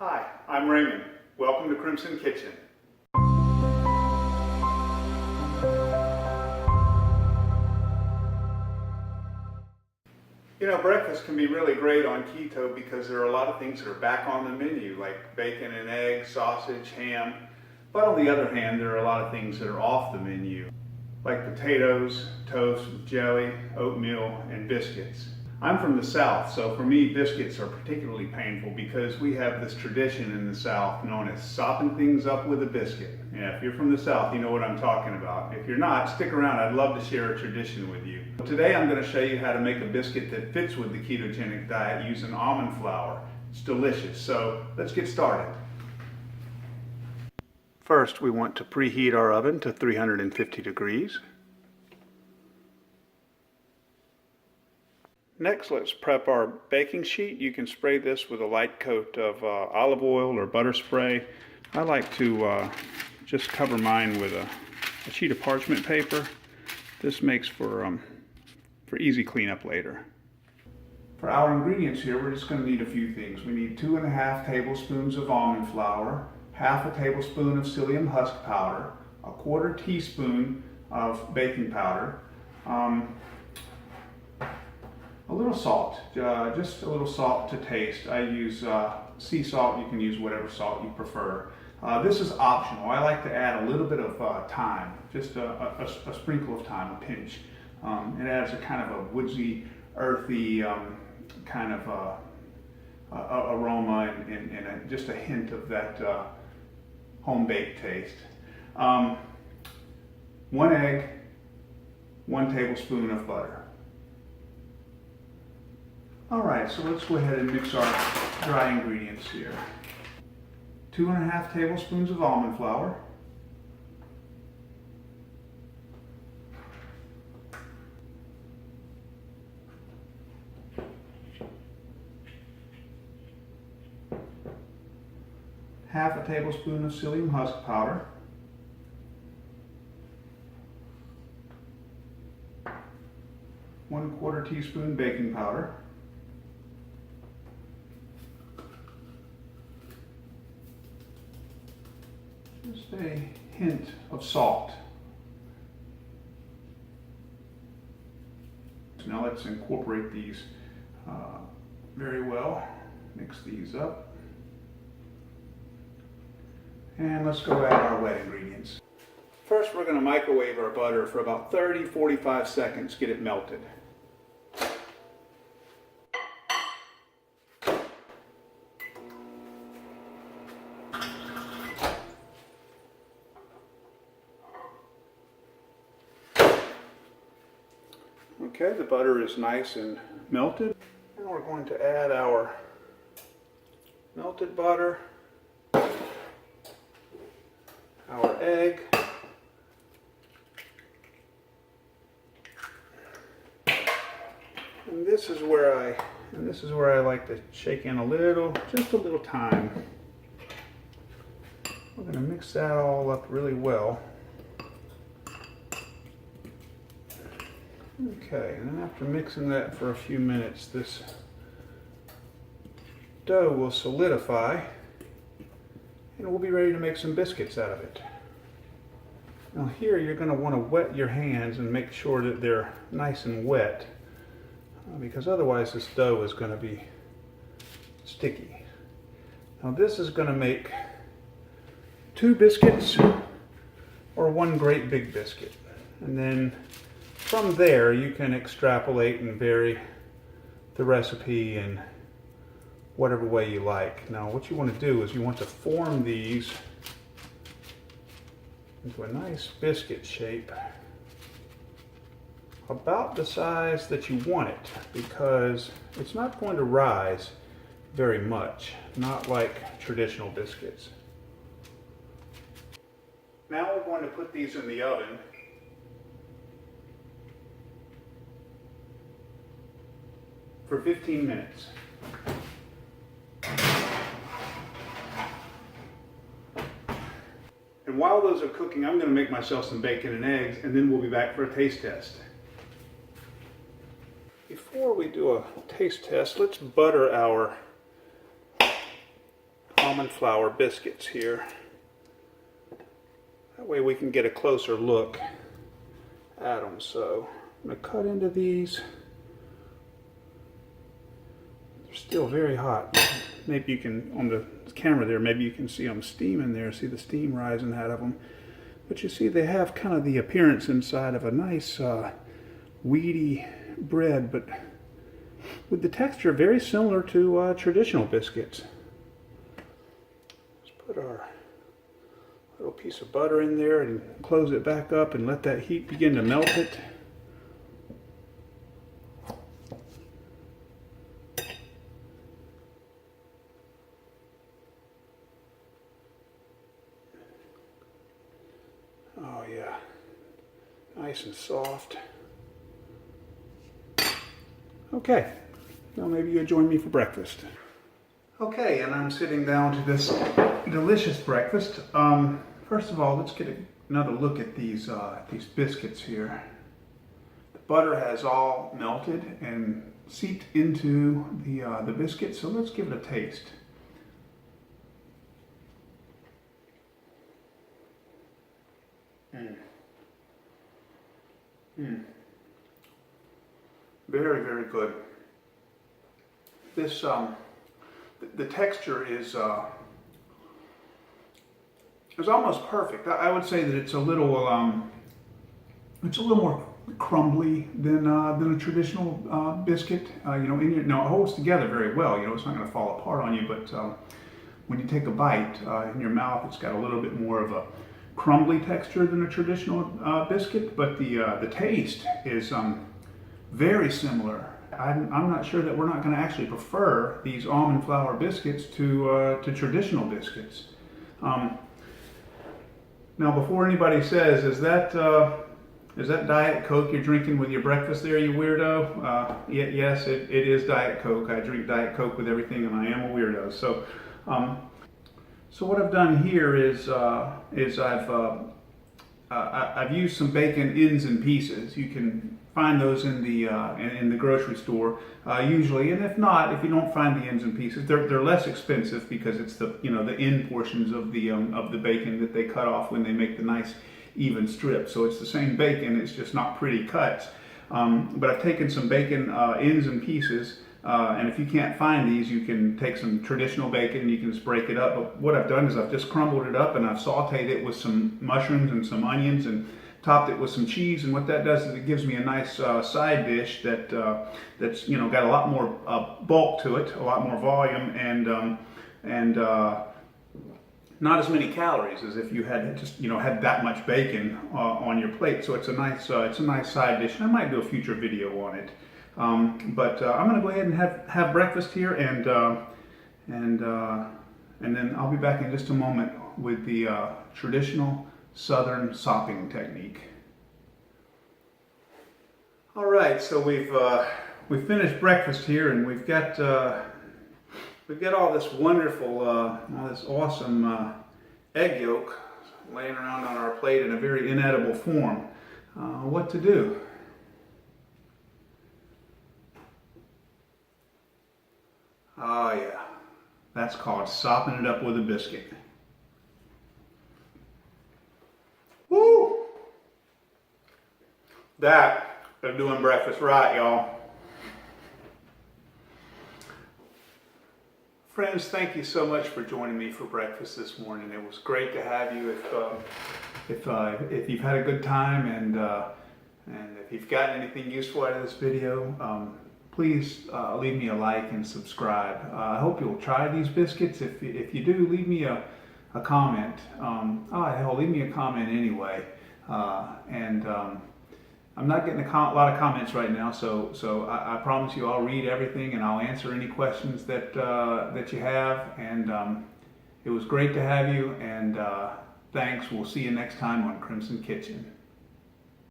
Hi, I'm Raymond. Welcome to Crimson Kitchen. You know, breakfast can be really great on keto because there are a lot of things that are back on the menu, like bacon and eggs, sausage, ham. But on the other hand, there are a lot of things that are off the menu, like potatoes, toast, jelly, oatmeal, and biscuits. I'm from the South, so for me, biscuits are particularly painful because we have this tradition in the South known as sopping things up with a biscuit. Yeah, if you're from the South, you know what I'm talking about. If you're not, stick around. I'd love to share a tradition with you. Today, I'm going to show you how to make a biscuit that fits with the ketogenic diet using almond flour. It's delicious, so let's get started. First, we want to preheat our oven to 350 degrees. Next, let's prep our baking sheet. You can spray this with a light coat of olive oil or butter spray. I like to just cover mine with a sheet of parchment paper. This makes for easy cleanup later. For our ingredients here, we're just going to need a few things. We need 2½ tablespoons of almond flour, half a tablespoon of psyllium husk powder, a 1/4 teaspoon of baking powder, a little salt, just a little salt to taste. I use sea salt. You can use whatever salt you prefer. This is optional. I like to add a little bit of thyme, just a sprinkle of thyme, a pinch. It adds a kind of a woodsy, earthy kind of aroma and just a hint of that home-baked taste. 1 egg, 1 tablespoon of butter. All right, so let's go ahead and mix our dry ingredients here. 2½ tablespoons of almond flour. Half a tablespoon of psyllium husk powder. 1/4 teaspoon baking powder. Just a hint of salt. So now let's incorporate these very well. Mix these up. And let's go add our wet ingredients. First, we're going to microwave our butter for about 30-45 seconds, get it melted. Okay, the butter is nice and melted. And we're going to add our melted butter, our egg, and this is where I like to shake in just a little thyme. We're going to mix that all up really well. Okay, and then after mixing that for a few minutes, this dough will solidify and we'll be ready to make some biscuits out of it. Now here you're going to want to wet your hands and make sure that they're nice and wet because otherwise this dough is going to be sticky. Now this is going to make 2 biscuits or 1 great big biscuit, and then from there you can extrapolate and vary the recipe in whatever way you like. Now what you want to do is you want to form these into a nice biscuit shape about the size that you want it, because it's not going to rise very much, not like traditional biscuits. Now we're going to put these in the oven for 15 minutes. And while those are cooking, I'm going to make myself some bacon and eggs, and then we'll be back for a taste test. Before we do a taste test, let's butter our almond flour biscuits here. That way we can get a closer look at them. So I'm going to cut into these. They're still very hot. Maybe you can, on the camera there, maybe you can see them steaming there, see the steam rising out of them. But you see they have kind of the appearance inside of a nice weedy bread, but with the texture very similar to traditional biscuits. Let's put our little piece of butter in there and close it back up and let that heat begin to melt it. Oh yeah, nice and soft. Okay, now maybe you'll join me for breakfast. Okay, and I'm sitting down to this delicious breakfast. First of all, let's get another look at these biscuits here. The butter has all melted and seeped into the biscuit, so let's give it a taste. Very, very good. This the texture is almost perfect. I would say that it's a little more crumbly than a traditional biscuit. You know, now it holds together very well. You know, it's not going to fall apart on you, but when you take a bite in your mouth, it's got a little bit more of a crumbly texture than a traditional biscuit. But the taste is very similar. I'm not sure that we're not going to actually prefer these almond flour biscuits to traditional biscuits. Now, before anybody says, is that Diet Coke you're drinking with your breakfast there, you weirdo? Yes, it is Diet Coke. I drink Diet Coke with everything, and I am a weirdo. So, so what I've done here is I've used some bacon ends and pieces. You can find those in the grocery store usually, and if not, if you don't find the ends and pieces, they're less expensive because it's the the end portions of the bacon that they cut off when they make the nice even strips. So it's the same bacon, it's just not pretty cuts. But I've taken some bacon ends and pieces, and if you can't find these, you can take some traditional bacon and you can just break it up. But what I've done is I've just crumbled it up and I've sauteed it with some mushrooms and some onions and topped it with some cheese, and what that does is it gives me a nice side dish that's got a lot more bulk to it, a lot more volume, and not as many calories as if you had just had that much bacon on your plate. So it's a nice side dish, and I might do a future video on it. But I'm going to go ahead and have breakfast here, and then I'll be back in just a moment with the traditional Southern sopping technique. All right, so we've finished breakfast here, and we've got all this wonderful, all this awesome egg yolk laying around on our plate in a very inedible form. What to do? Oh yeah, that's called sopping it up with a biscuit. Woo! That is doing breakfast right, y'all. Friends, thank you so much for joining me for breakfast this morning. It was great to have you. If you've had a good time and if you've gotten anything useful out of this video, please leave me a like and subscribe. I hope you'll try these biscuits. If you do, leave me a comment. Hell, leave me a comment anyway. I'm not getting a lot of comments right now, so I promise you I'll read everything and I'll answer any questions that you have. And it was great to have you, and thanks. We'll see you next time on Crimson Kitchen.